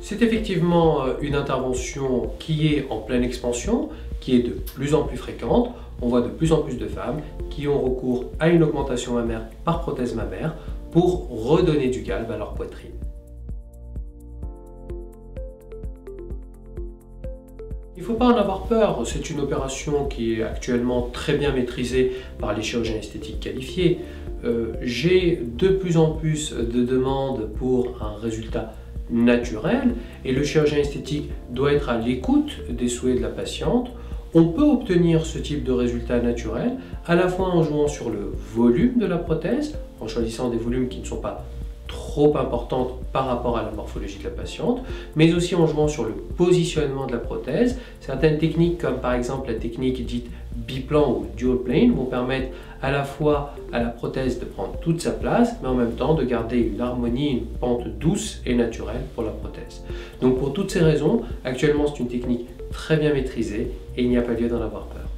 C'est effectivement une intervention qui est en pleine expansion, qui est de plus en plus fréquente. On voit de plus en plus de femmes qui ont recours à une augmentation mammaire par prothèse mammaire pour redonner du galbe à leur poitrine. Il ne faut pas en avoir peur, c'est une opération qui est actuellement très bien maîtrisée par les chirurgiens esthétiques qualifiés. J'ai de plus en plus de demandes pour un résultat naturel et le chirurgien esthétique doit être à l'écoute des souhaits de la patiente. On peut obtenir ce type de résultat naturel à la fois en jouant sur le volume de la prothèse, en choisissant des volumes qui ne sont pas trop importantes par rapport à la morphologie de la patiente, mais aussi en jouant sur le positionnement de la prothèse. Certaines techniques comme par exemple la technique dite biplan ou dual plane vont permettre à la fois à la prothèse de prendre toute sa place, mais en même temps de garder une harmonie, une pente douce et naturelle pour la prothèse. Donc pour toutes ces raisons, actuellement c'est une technique très bien maîtrisée et il n'y a pas lieu d'en avoir peur.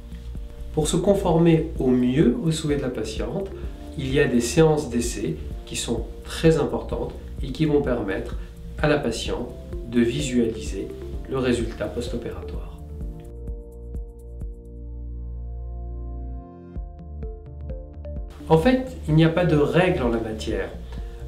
Pour se conformer au mieux aux souhaits de la patiente, il y a des séances d'essai qui sont très importantes et qui vont permettre à la patiente de visualiser le résultat post-opératoire. En fait, il n'y a pas de règle en la matière.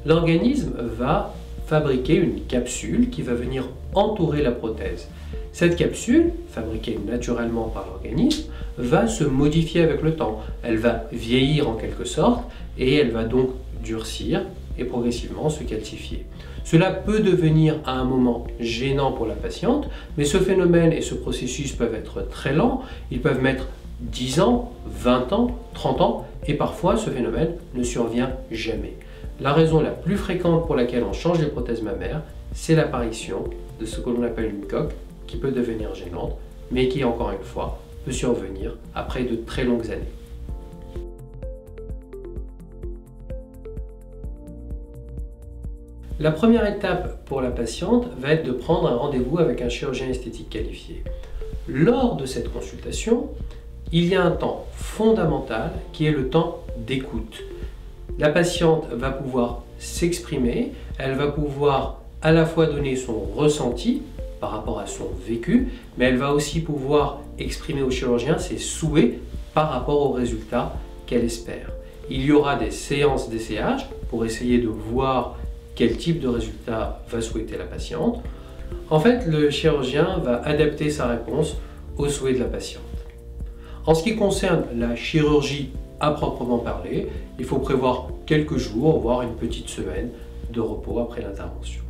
L'organisme va fabriquer une capsule qui va venir entourer la prothèse. Cette capsule, fabriquée naturellement par l'organisme, va se modifier avec le temps. Elle va vieillir en quelque sorte et elle va donc durcir et progressivement se calcifier. Cela peut devenir à un moment gênant pour la patiente, mais ce phénomène et ce processus peuvent être très lents. Ils peuvent mettre 10 ans, 20 ans, 30 ans et parfois ce phénomène ne survient jamais. La raison la plus fréquente pour laquelle on change les prothèses mammaires, c'est l'apparition de ce que l'on appelle une coque qui peut devenir gênante, mais qui encore une fois peut survenir après de très longues années. La première étape pour la patiente va être de prendre un rendez-vous avec un chirurgien esthétique qualifié. Lors de cette consultation, il y a un temps fondamental qui est le temps d'écoute. La patiente va pouvoir s'exprimer, elle va pouvoir à la fois donner son ressenti par rapport à son vécu, mais elle va aussi pouvoir exprimer au chirurgien ses souhaits par rapport aux résultats qu'elle espère. Il y aura des séances d'essayage pour essayer de voir quel type de résultat va souhaiter la patiente. En fait, le chirurgien va adapter sa réponse aux souhaits de la patiente. En ce qui concerne la chirurgie à proprement parler, il faut prévoir quelques jours, voire une petite semaine de repos après l'intervention.